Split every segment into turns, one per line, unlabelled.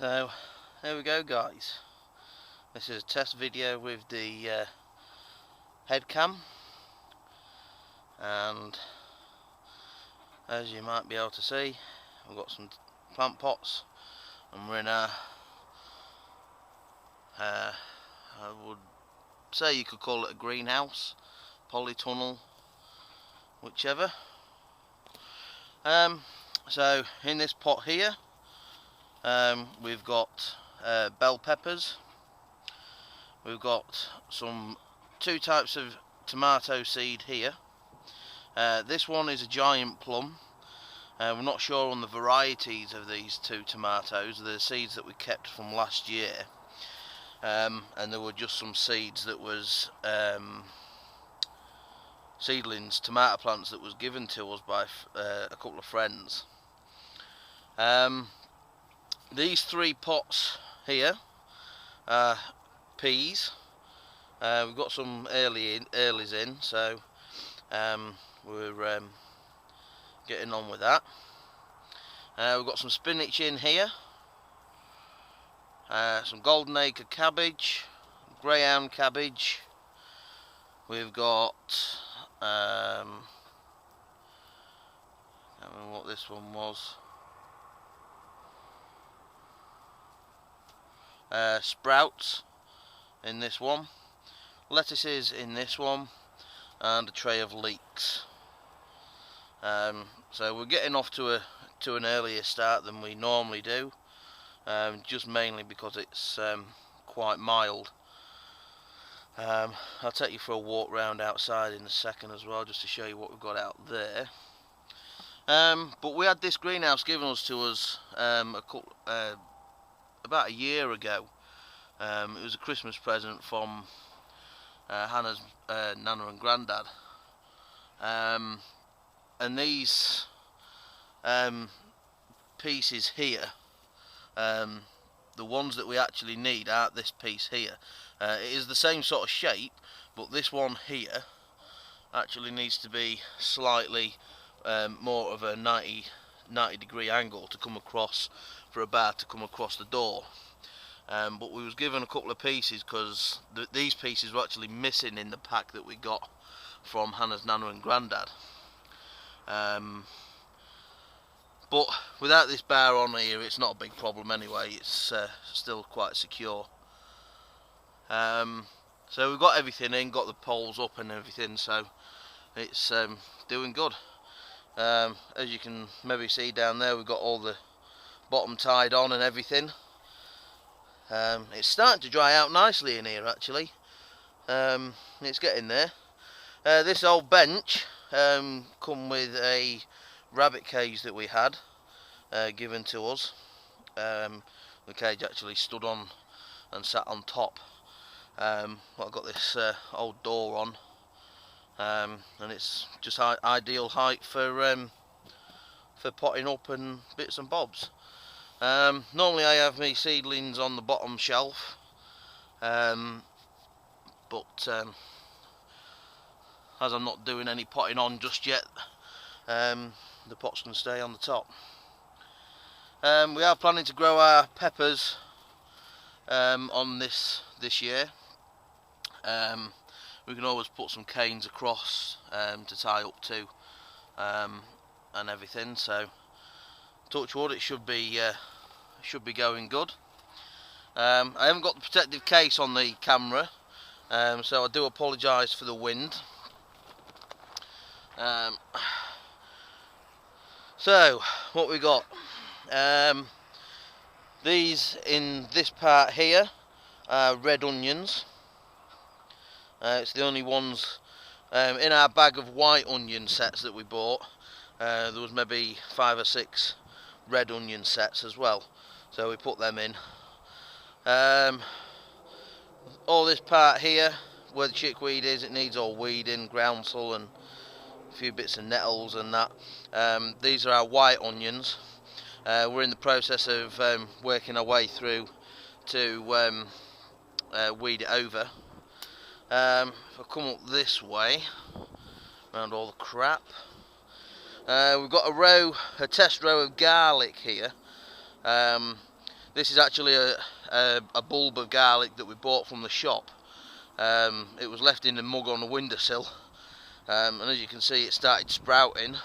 So here we go, guys. This is a test video with the head cam, and as you might be able to see, we've got some plant pots, and we're in a I would say you could call it a greenhouse, polytunnel, whichever. So in this pot here, we've got bell peppers. We've got two types of tomato seed here. This one is a giant plum. We're not sure on the varieties of these two tomatoes. They're seeds that we kept from last year, and there were just some seeds that was seedlings, tomato plants that was given to us by a couple of friends. These three pots here are peas. We've got some earlies in, so we're getting on with that. We've got some spinach in here, some golden acre cabbage, greyhound cabbage. We've got I can't remember what this one was. Sprouts in this one, lettuces in this one, and a tray of leeks. So we're getting off to an earlier start than we normally do, just mainly because it's quite mild. I'll take you for a walk round outside in a second as well, just to show you what we've got out there. But we had this greenhouse given to us about a year ago. It was a Christmas present from Hannah's Nana and Grandad. And these pieces here, the ones that we actually need aren't this piece here. It is the same sort of shape, but this one here actually needs to be slightly more of a 90 degree angle to come across, for a bar to come across the door. But we was given a couple of pieces because these pieces were actually missing in the pack that we got from Hannah's Nana and Grandad. But without this bar on here, it's not a big problem anyway. It's still quite secure. So we've got everything in, got the poles up and everything, so it's doing good. As you can maybe see down there, we've got all the bottom tied on and everything. It's starting to dry out nicely in here actually. It's getting there. This old bench come with a rabbit cage that we had given to us. The cage actually stood on and sat on top. I've got this old door on, and it's just ideal height for potting up and bits and bobs. Normally I have my seedlings on the bottom shelf, but as I'm not doing any potting on just yet, the pots can stay on the top. We are planning to grow our peppers on this year. We can always put some canes across to tie up to, and everything. So touch wood, it should be going good. I haven't got the protective case on the camera, so I do apologise for the wind. So what we got, these in this part here are red onions. It's the only ones in our bag of white onion sets that we bought. There was maybe 5 or 6 red onion sets as well, so we put them in. All this part here where the chickweed is, it needs all weeding, groundsel and a few bits of nettles and that. These are our white onions. We're in the process of working our way through to weed it over. If I come up this way around all the crap, we've got a test row of garlic here. This is actually a bulb of garlic that we bought from the shop. It was left in the mug on the windowsill, and as you can see, it started sprouting.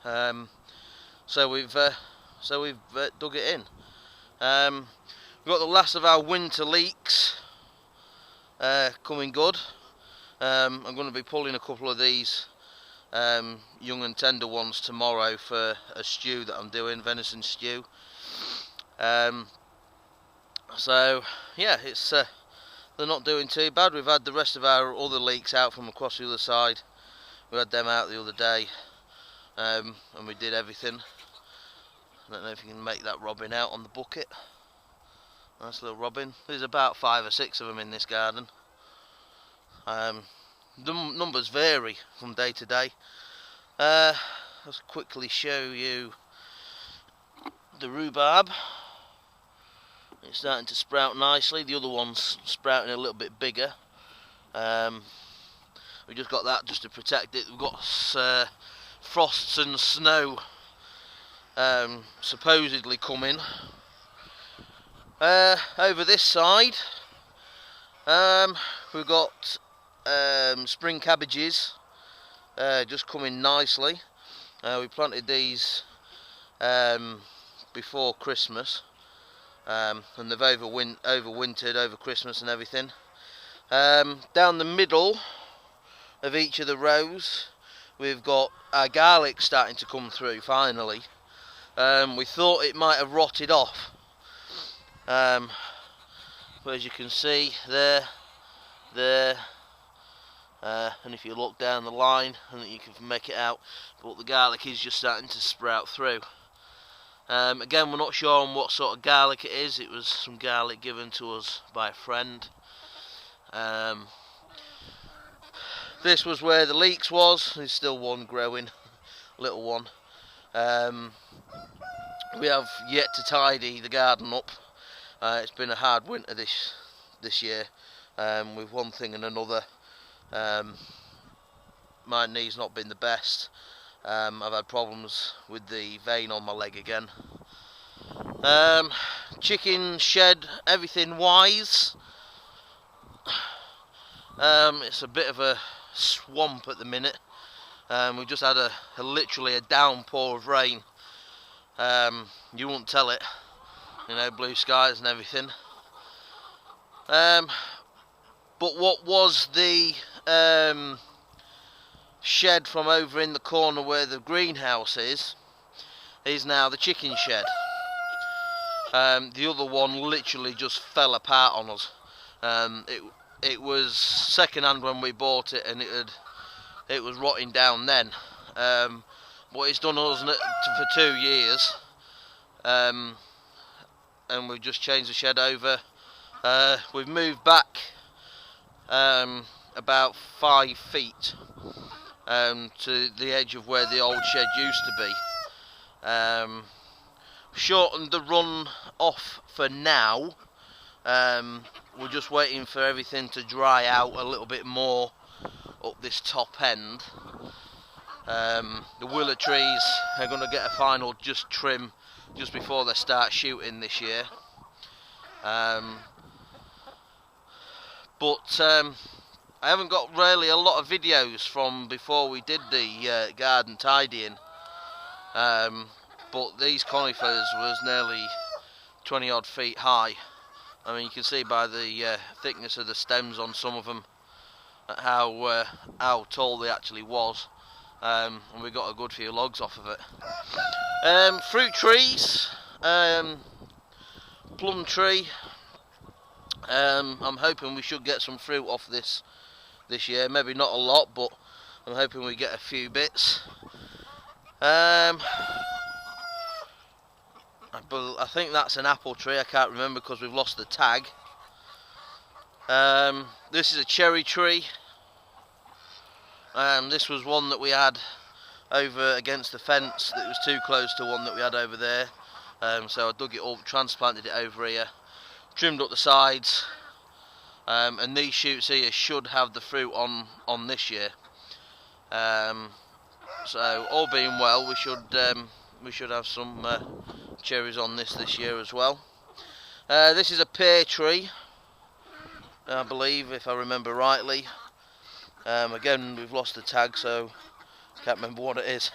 So we've dug it in. We've got the last of our winter leeks coming good. I'm going to be pulling a couple of these young and tender ones tomorrow for a stew that I'm doing, venison stew. So yeah, it's they're not doing too bad. We've had the rest of our other leeks out from across the other side. We had them out the other day, and we did everything. I don't know if you can make that robin out on the bucket. Nice little robin. There's about 5 or 6 of them in this garden. The numbers vary from day to day. Let's quickly show you the rhubarb. It's starting to sprout nicely. The other one's sprouting a little bit bigger. We just got that just to protect it. We've got frosts and snow supposedly coming. Over this side, we've got spring cabbages just coming nicely. We planted these before Christmas, and they've overwintered over Christmas and everything. Down the middle of each of the rows, we've got our garlic starting to come through finally. We thought it might have rotted off, but as you can see there, and if you look down the line, I think you can make it out, but the garlic is just starting to sprout through. Again, we're not sure on what sort of garlic it is. It was some garlic given to us by a friend. This was where the leeks was. There's still one growing, little one. We have yet to tidy the garden up. It's been a hard winter this year, with one thing and another. My knee's not been the best. I've had problems with the vein on my leg again. Chicken shed, everything wise. It's a bit of a swamp at the minute. We've just had literally a downpour of rain. You won't tell it, you know, blue skies and everything. But what was the shed from over in the corner where the greenhouse is now the chicken shed. The other one literally just fell apart on us. It was second hand when we bought it, and it was rotting down then. But it's done us for 2 years, and we've just changed the shed over. We've moved back about 5 feet to the edge of where the old shed used to be. Shortened the run off for now. We're just waiting for everything to dry out a little bit more up this top end. The willow trees are going to get a final trim just before they start shooting this year. But I haven't got really a lot of videos from before we did the garden tidying. But these conifers was nearly 20 odd feet high. I mean, you can see by the thickness of the stems on some of them how tall they actually was. And we got a good few logs off of it. Fruit trees, plum tree. I'm hoping we should get some fruit off this year. Maybe not a lot, but I'm hoping we get a few bits. I think that's an apple tree. I can't remember because we've lost the tag. This is a cherry tree. This was one that we had over against the fence that was too close to one that we had over there. So I dug it up, transplanted it over here, trimmed up the sides, and these shoots here should have the fruit on this year. So all being well, we should have some cherries on this year as well. This is a pear tree, I believe, if I remember rightly. Again, we've lost the tag, so can't remember what it is.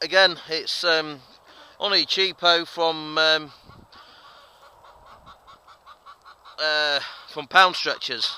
Again, it's only cheapo from Pound Stretchers,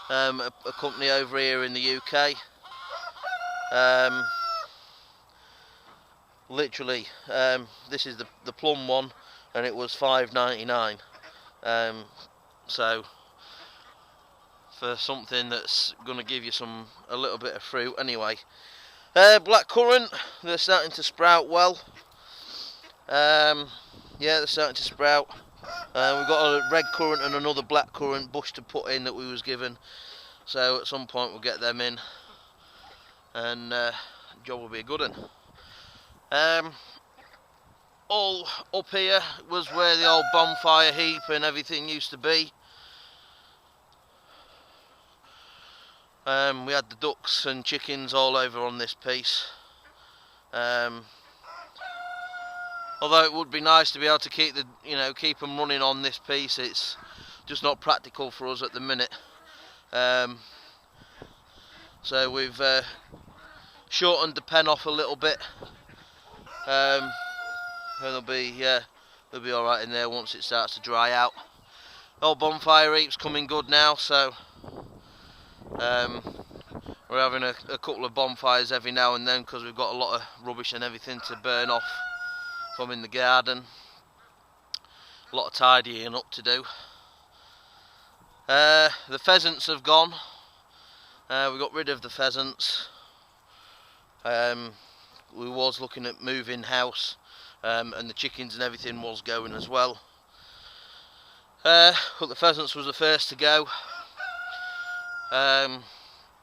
a company over here in the UK. Literally, this is the plum one, and it was £5.99. So for something that's going to give you a little bit of fruit anyway. Blackcurrant, they're starting to sprout well. Yeah, they're starting to sprout. We've got a red currant and another blackcurrant bush to put in that we was given, so at some point we'll get them in, and the job will be a good one. All up here was where the old bonfire heap and everything used to be. We had the ducks and chickens all over on this piece. Although it would be nice to be able to keep them running on this piece, it's just not practical for us at the minute. So we've shortened the pen off a little bit. And they'll be all right in there once it starts to dry out. Old bonfire heap's coming good now, so we're having a couple of bonfires every now and then because we've got a lot of rubbish and everything to burn off from in the garden. A lot of tidying up to do. The pheasants have gone. We got rid of the pheasants. We was looking at moving house, and the chickens and everything was going as well. But the pheasants was the first to go.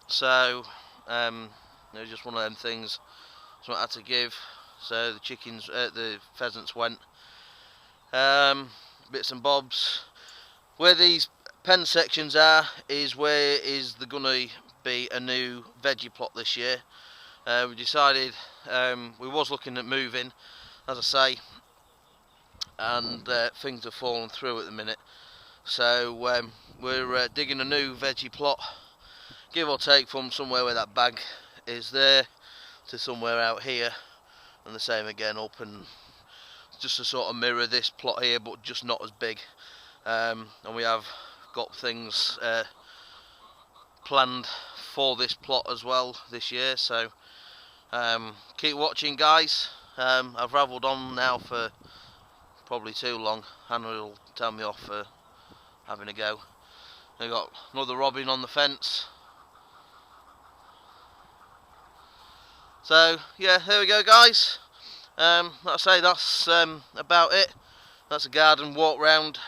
So it was just one of them things something I had to give. So the pheasants went. Bits and bobs. Where these pen sections are is where is gonna be a new veggie plot this year. We decided we was looking at moving, as I say, and things have fallen through at the minute. So we're digging a new veggie plot, give or take from somewhere where that bag is there to somewhere out here, and the same again up, and just to sort of mirror this plot here, but just not as big. And we have got things planned for this plot as well this year, so keep watching, guys. I've ravelled on now for probably too long. Hannah will tell me off for having a go. We've got another robin on the fence. So yeah, there we go, guys. Like I say, that's about it. That's a garden walk round,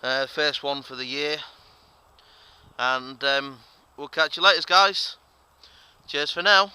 first one for the year, and we'll catch you later, guys. Cheers for now.